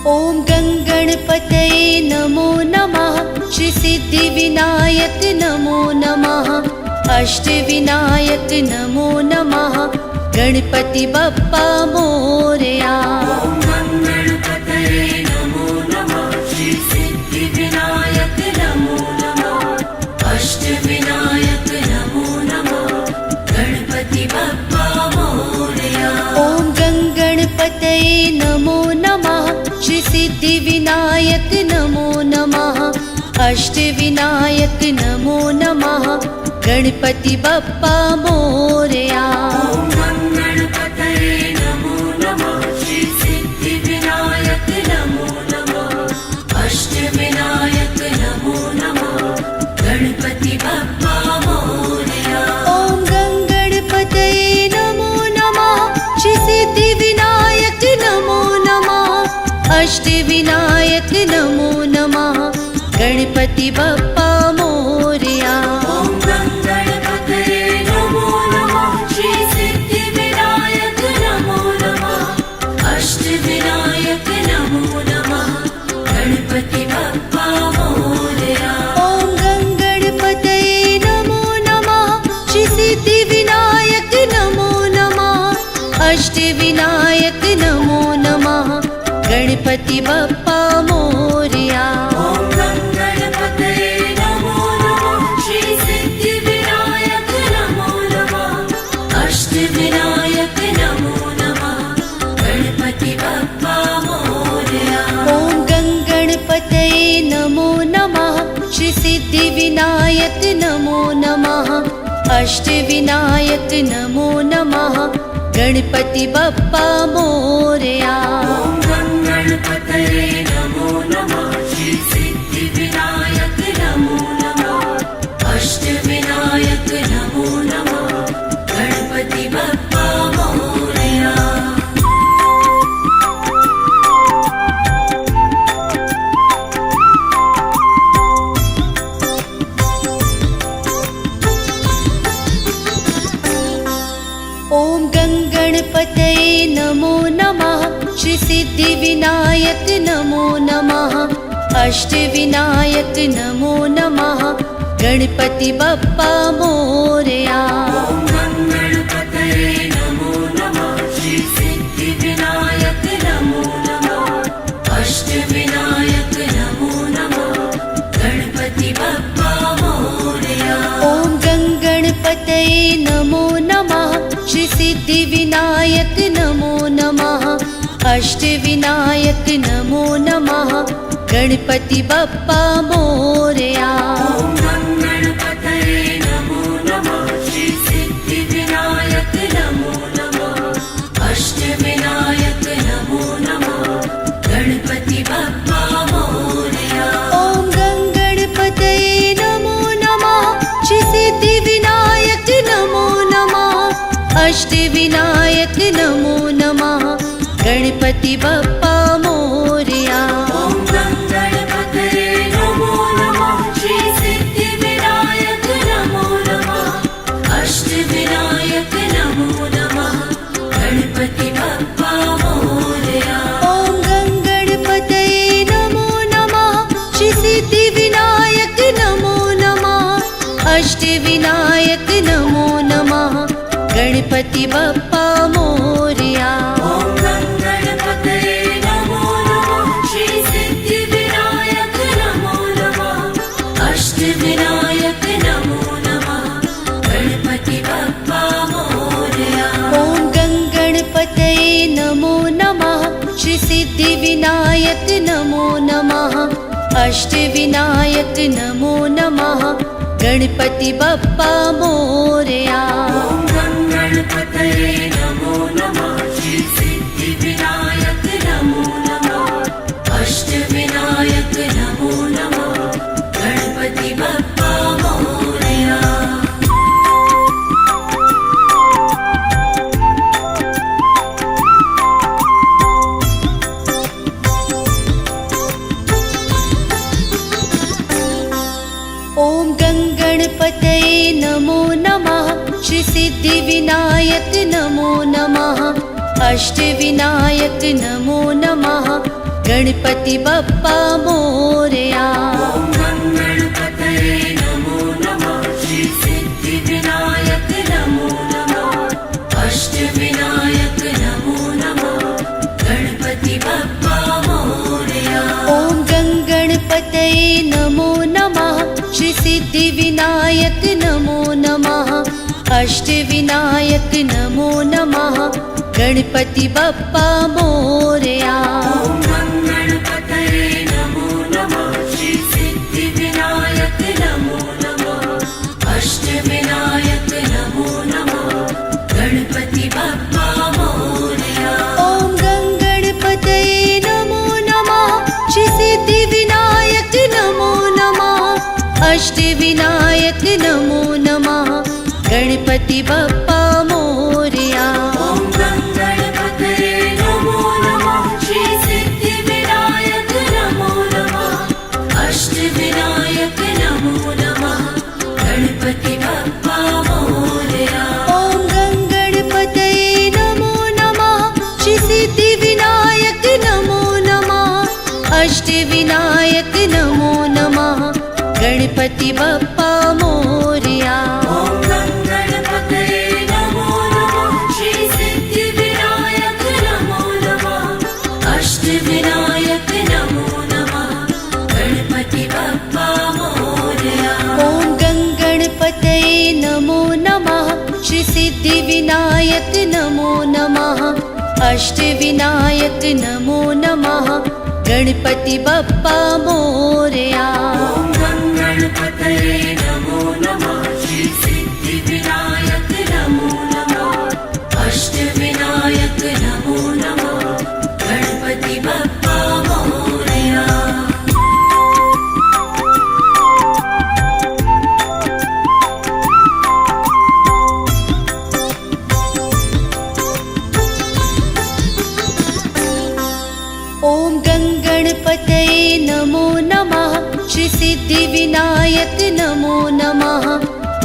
E: ॐ गणपतये नमो नमः श्री सिद्धिविनायक नमो नमः अष्टविनायक नमो नमः गणपति बप्पा मोरया।
B: गणपतये नमो नमः श्री सिद्धिविनायक नमो नमः अष्टविनायक नमो नमः गणपति बप्पा मोरया।
E: ॐ गणपतये नमो नमः श्री सिद्धिविनायक नमो नमः अष्टविनायक नमो नमः गणपति बप्पा मोरया।
B: गणपतये नमो नमः श्री सिद्धिविनायक नमो नमः अष्टविनायक नमो नमः गणपति बप्पा मोरया।
E: ॐ गणपतये नमो नमः श्री सिद्धिविनायक नमो नमः अष्टविनायक नमो नमः गणपति बप्पा मोरया।
B: गणपतये नमो नमः श्री सिद्धिविनायक नमो नमः अष्टविनायक नमो नमः गणपति बप्पा मोरया।
E: ॐ गणपतये नमो नमः श्री सिद्धिविनायक नमो नमः अष्टविनायक नमो नमः गणपति बप्पा मोरया।
B: गणपतये नमो नमः श्री सिद्धिविनायक नमो नमः अष्टविनायक नमो नमः गणपति बप्पा मोरया।
E: ॐ गणपतये नमो नमः श्री सिद्धिविनायक नमो नमः अष्टविनायक नमो नमः गणपति बप्पा मोरया।
B: गणपतये नमो नमः श्री सिद्धिविनायक नमो नमः अष्टविनायक नमो नमः गणपति बप्पा मोरया।
E: ॐ गणपतये नमो नमः श्री सिद्धिविनायक नमो नमः अष्टविनायक नमो नमः गणपति बप्पा मोरया।
B: गणपतये नमो नमः श्री सिद्धिविनायक नमो नमः अष्टविनायक नमो नमः गणपति बप्पा मोरया।
E: ॐ गणपतये नमो नमः श्री सिद्धिविनायक नमो नमः अष्टविनायक नमो नमः गणपति बप्पा मोरया।
B: गणपतये नमो नमः श्री सिद्धिविनायक नमो नमः अष्टविनायक नमो नमः गणपति बप्पा मोरया।
E: ॐ गणपतये नमो नमः श्री सिद्धिविनायक नमो नमः अष्टविनायक नमो नमः गणपति बप्पा मोरया।
B: गणपतये नमो नमः श्री सिद्धिविनायक नमो नमः अष्टविनायक नमो नमः गणपति बप्पा मोरया।
E: ॐ गणपतये नमो नमः श्री सिद्धिविनायक नमो नमः अष्टविनायक नमो नमः गणपति बप्पा मोरया।
B: गणपतये नमो नमः श्री सिद्धिविनायक नमो नमः अष्टविनायक नमो नमः गणपति बप्पा मोरया।
E: ॐ गणपतये नमो नमः श्री सिद्धिविनायक नमो नमः अष्टविनायक नमो नमः गणपति बप्पा मोरया।
B: गणपतये
E: नमो नमः अष्टविनायक नमो नमः गणपति बप्पा मोरया।
B: ॐ गणपतये नमो नमः श्री सिद्धिविनायक नमो नमः अष्टविनायक नमो नमः गणपति बप्पा मोरया।
E: ॐ गणपतये नमो नमः श्री सिद्धिविनायक नमो नमः अष्टविनायक नमो नमः गणपति बप्पा मोरया।
B: ॐ गणपतये नमो नमः श्री सिद्धिविनायक नमो नमः अष्टविनायक नमो नमः गणपति बप्पा मोरया।
E: ॐ गणपतये नमो नमः श्री सिद्धिविनायक नमो नमः अष्टविनायक नमो नमः गणपति बप्पा मोरया।
B: ॐ गणपतये नमो नमः श्री सिद्धिविनायक नमो नमः अष्टविनायक नमो नमः गणपति बप्पा मोरया।
E: ॐ गणपतये नमो नमः श्री सिद्धिविनायक नमो नमः अष्टविनायक नमो नमः गणपति बप्पा मोरया।
B: ॐ गणपतये नमो नमः श्री सिद्धिविनायक नमो नमः अष्टविनायक नमो नमः गणपति बप्पा मोरया।
E: ॐ गणपतये नमो नमः श्री सिद्धिविनायक नमो नमः अष्टविनायक नमो नमः गणपति बप्पा मोरया।
B: ॐ गणपतये नमो नमः श्री सिद्धिविनायक नमो नमः अष्टविनायक नमो नमः गणपति बप्पा मोरया।
E: ॐ गणपतये नमो नमः श्री सिद्धिविनायक नमो नमः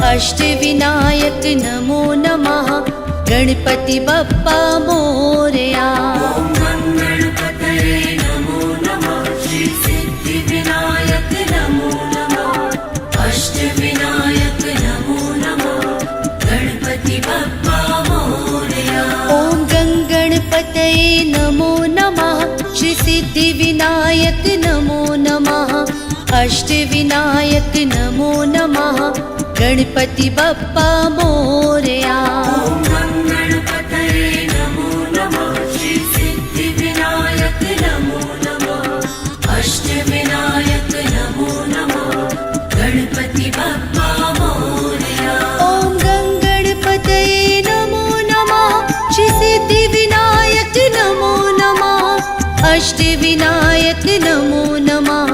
E: अष्टविनायक नमो नमः गणपति बप्पा मोरया।
B: ॐ गणपतये नमो नमः श्री सिद्धिविनायक नमो नमः अष्टविनायक नमो नमः गणपति बप्पा मोरया।
E: ॐ गणपतये नमो नमः श्री सिद्धिविनायक नमो नमः अष्टविनायक नमो नमः गणपति बप्पा मोरया।
B: ॐ गणपतये नमो नमः श्री सिद्धिविनायक नमो नमः अष्टविनायक नमो नमः गणपति बप्पा मोरया।
E: ॐ गणपतये नमो नमः श्री सिद्धिविनायक नमो नमः अष्टविनायक नमो नमः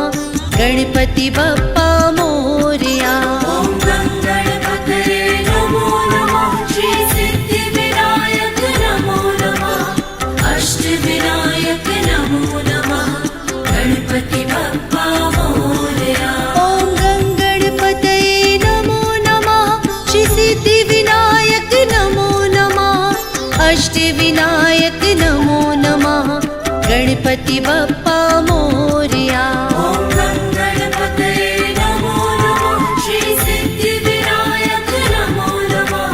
E: गणपति बप्पा मोरया।
B: ॐ गणपतये नमो नमः श्री सिद्धिविनायक नमो नमः अष्टविनायक नमो नमः गणपति बप्पा मोरया।
E: ॐ गणपतये नमो नमः श्री सिद्धिविनायक नमो नमः अष्टविनायक नमो नमः गणपति बप्पा मोरया।
B: ॐ गणपतये नमो नमः श्री सिद्धिविनायक नमो नमः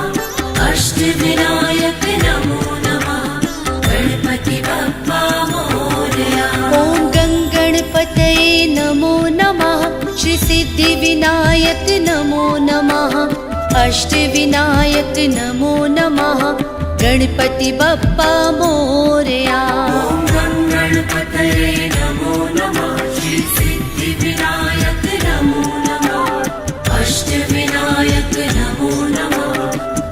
B: अष्टविनायक नमो नमः गणपति बप्पा मोरया।
E: ॐ गणपतये नमो नमः श्री सिद्धिविनायक नमो नमः अष्टविनायक नमो नमः गणपति बप्पा मोरया।
B: ॐ गणपतये नमो नमः श्री सिद्धिविनायक नमो नमः अष्टविनायक नमो नमः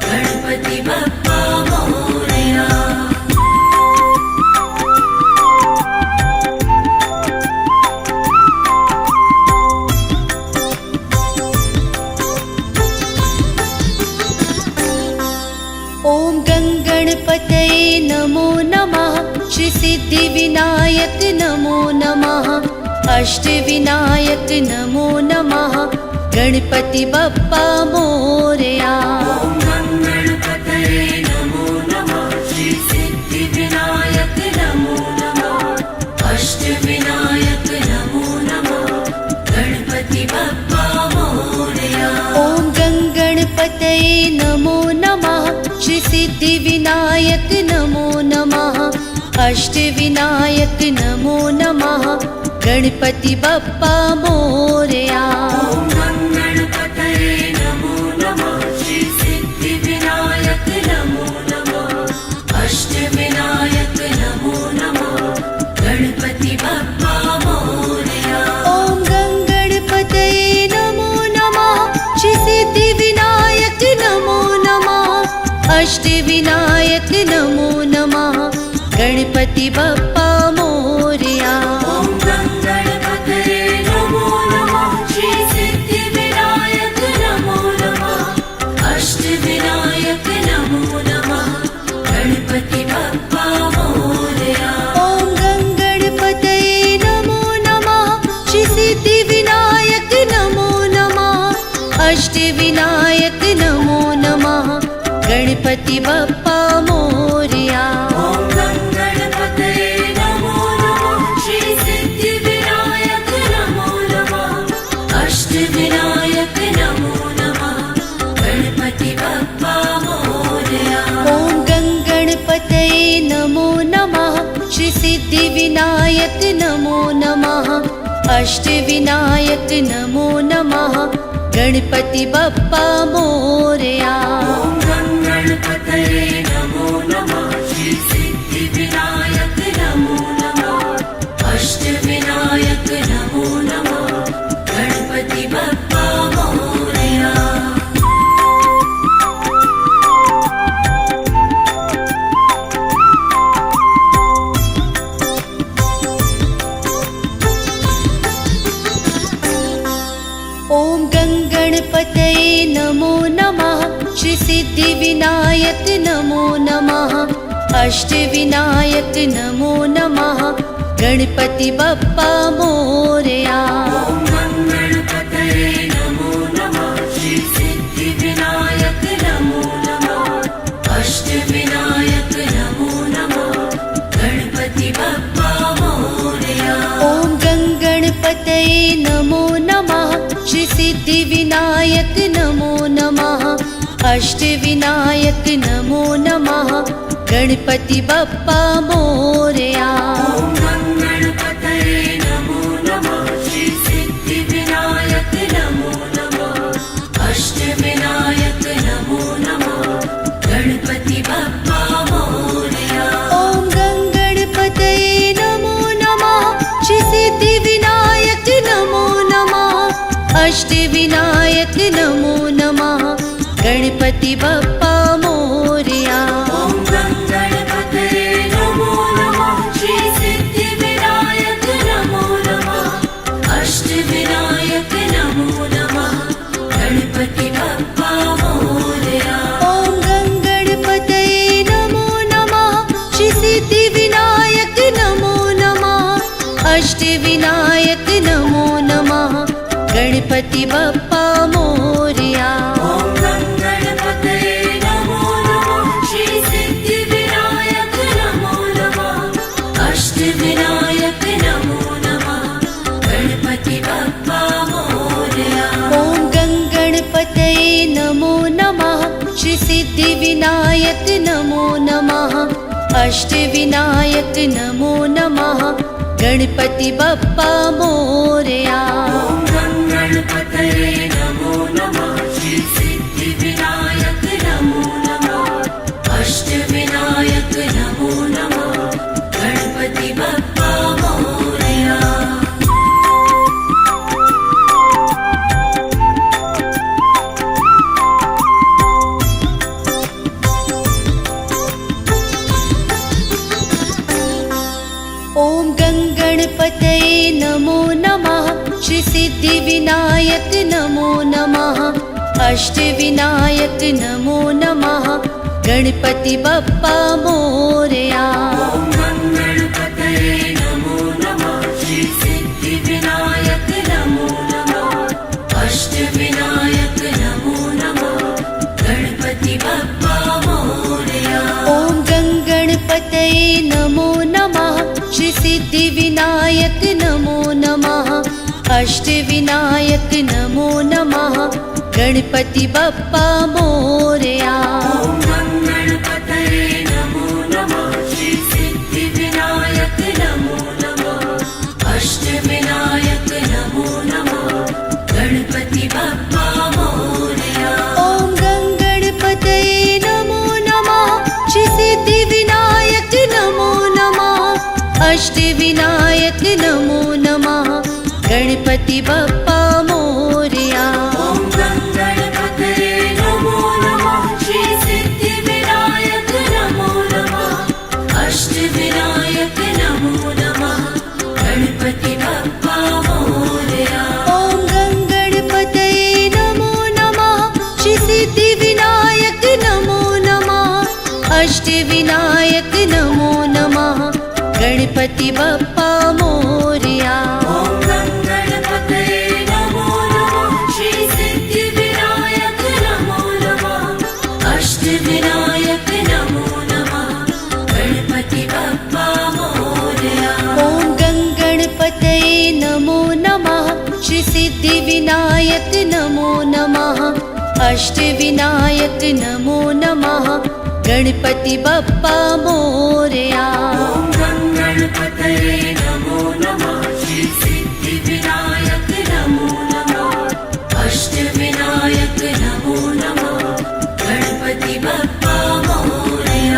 B: गणपति बप्पा मोरया।
E: ॐ गणपतये नमो नमः श्री सिद्धिविनायक नमो नमः अष्टविनायक नमो नमः गणपति बप्पा मोरया।
B: ॐ गणपतये नमो
E: सिद्धिविनायक नमो नमः अष्टविनायक नमो नमः गणपति बप्पा मोरया।
B: ॐ गणपतये नमो नमः श्री सिद्धिविनायक नमो नमः अष्टविनायक नमो नमः गणपति बप्पा मोरया।
E: ॐ गणपतये नमो नमः श्री सिद्धिविनायक नमो नमः अष्टविनायक नमो नमः गणपति बप्पा मोरया।
B: ॐ गणपतये नमो नमः श्री सिद्धिविनायक नमो नमः अष्टविनायक नमो नमः गणपति बप्पा मोरया।
E: ॐ गणपतये नमो नमः श्री सिद्धिविनायक नमो नमः अष्टविनायक नमो नमः गणपति बप्पा मोरया।
B: ॐ गणपतये नमो नमः श्री सिद्धिविनायक नमो नमः अष्टविनायक नमो नमः गणपति बप्पा मोरया।
E: ॐ गणपतये नमो नमः श्री सिद्धिविनायक नमो नमः अष्टविनायक नमो नमः गणपति बप्पा मोरया।
B: ॐ गणपतये नमो नमः श्री सिद्धिविनायक नमो नमः अष्टविनायक नमो नमः गणपति बप्पा मोरया।
E: ॐ गणपतये नमो नमः श्री सिद्धिविनायक नमो नमः अष्टविनायक नमो नमः गणपति बप्पा मोरया।
B: ॐ गणपतये नमो नमः श्री सिद्धिविनायक नमो नमः अष्टविनायक नमो नमः गणपति बप्पा मोरया।
E: ॐ गणपतये नमो नमः श्री सिद्धिविनायक नमो नमः अष्टविनायक नमो नमः गणपति बप्पा मोरया।
B: ॐ गणपतये नमो नमः श्री सिद्धिविनायक नमो नमः अष्टविनायक नमो नमः गणपति बप्पा मोरया।
E: ॐ गणपतये नमो नमः श्री सिद्धिविनायक नमो नमः अष्टविनायक नमो नमः गणपति बप्पा मोरया।
B: ॐ गणपतये नमो नमः श्री सिद्धिविनायक नमो नमः अष्टविनायक नमो नमः गणपति बप्पा मोरया।
E: ॐ गणपतये नमो नमः श्री सिद्धिविनायक नमो नमः अष्टविनायक नमो नमः गणपति बप्पा मोरया।
B: ॐ गणपतये नमो नमः श्री सिद्धिविनायक नमो नमः अष्टविनायक नमो नमः गणपति बप्पा मोरया।
E: ॐ गणपतये नमो नमः श्री सिद्धिविनायक नमो नमः अष्टविनायक नमो नमः गणपति बप्पा मोरया।
B: ॐ गणपतये नमो नमः श्री सिद्धिविनायक नमो नमः अष्टविनायक नमो नमः गणपति बप्पा मोरया।
E: ॐ गणपतये नमो नमः श्री सिद्धिविनायक नमो नमः अष्टविनायक नमो नमः गणपति बप्पा मोरया।
B: ॐ गणपतये नमो नमः श्री सिद्धिविनायक नमो नमः अष्टविनायक नमो नमः गणपति बप्पा मोरया।
E: ॐ गणपतये नमो नमः श्री सिद्धिविनायक नमो नमः अष्टविनायक नमो नमः गणपति बप्पा मोरया।
B: ॐ गणपतये
E: अष्टविनायक नमो नमः गणपति बप्पा मोरया।
B: ॐ गणपतये नमो नमः श्री सिद्धिविनायक नमो नमः अष्टविनायक नमो नमः गणपति बप्पा मोरया।
E: ॐ गणपतये नमो नमः श्री सिद्धिविनायक नमो नमः अष्टविनायक नमो नमः गणपति बप्पा मोरया।
B: ॐ गणपतये नमो नमः श्री सिद्धिविनायक नमो नमः अष्टविनायक नमो नमः गणपति बप्पा मोरया।
E: ॐ गणपतये नमो नमः श्री सिद्धिविनायक नमो नमः अष्टविनायक नमो नमः गणपति बप्पा मोरया।
B: ॐ गणपतये नमो नमः श्री सिद्धिविनायक नमो नमः अष्टविनायक नमो नमः गणपति बप्पा मोरया।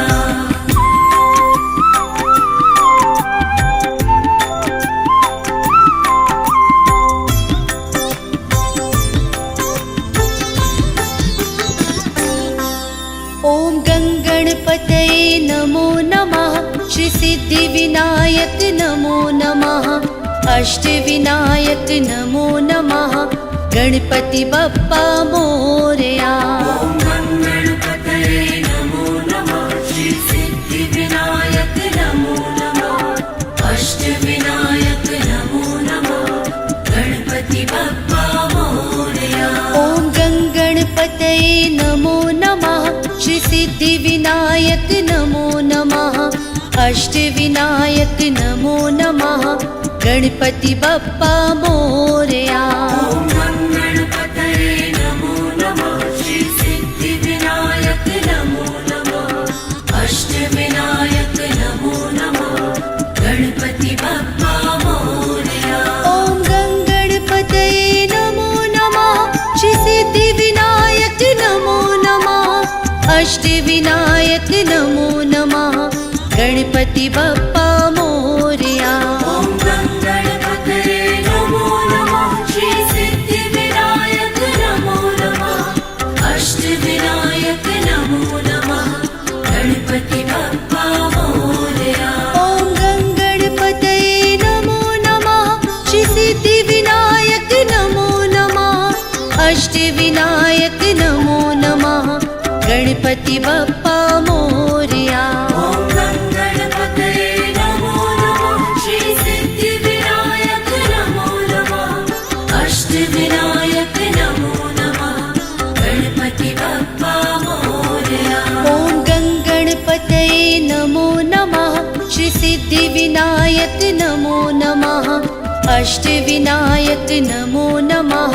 E: ॐ गणपतये नमो नमः श्री सिद्धिविनायक नमो नमः अष्टविनायक नमो नमः गणपति बप्पा मोरया।
B: ॐ गणपतये नमो नमः श्री सिद्धिविनायक नमो नमः अष्टविनायक नमो नमः गणपति बप्पा मोरया।
E: ॐ गणपतये नमो नमः श्री सिद्धिविनायक नमो नमः अष्टविनायक नमो नमः गणपति बप्पा मोरया।
B: ॐ गणपतये नमो नमः श्री सिद्धिविनायक नमो नमः अष्टविनायक नमो नमः गणपति बप्पा मोरया।
E: ॐ गणपतये नमो नमः श्री सिद्धिविनायक नमो नमः अष्टविनायक नमो नमः गणपति बप्पा मोरया।
B: ॐ गणपतये नमो नमः श्री सिद्धिविनायक नमो नमः अष्टविनायक नमो नमः गणपति बप्पा मोरया।
E: ॐ गणपतये नमो नमः श्री सिद्धिविनायक नमो नमः अष्टविनायक नमो नमः गणपति बप्पा मोरया।
B: ॐ गणपतये नमो नमः श्री सिद्धिविनायक नमो नमः अष्टविनायक नमो नमः गणपति बप्पा मोरया।
E: ॐ गणपतये नमो नमः श्री सिद्धिविनायक नमो नमः अष्टविनायक नमो नमः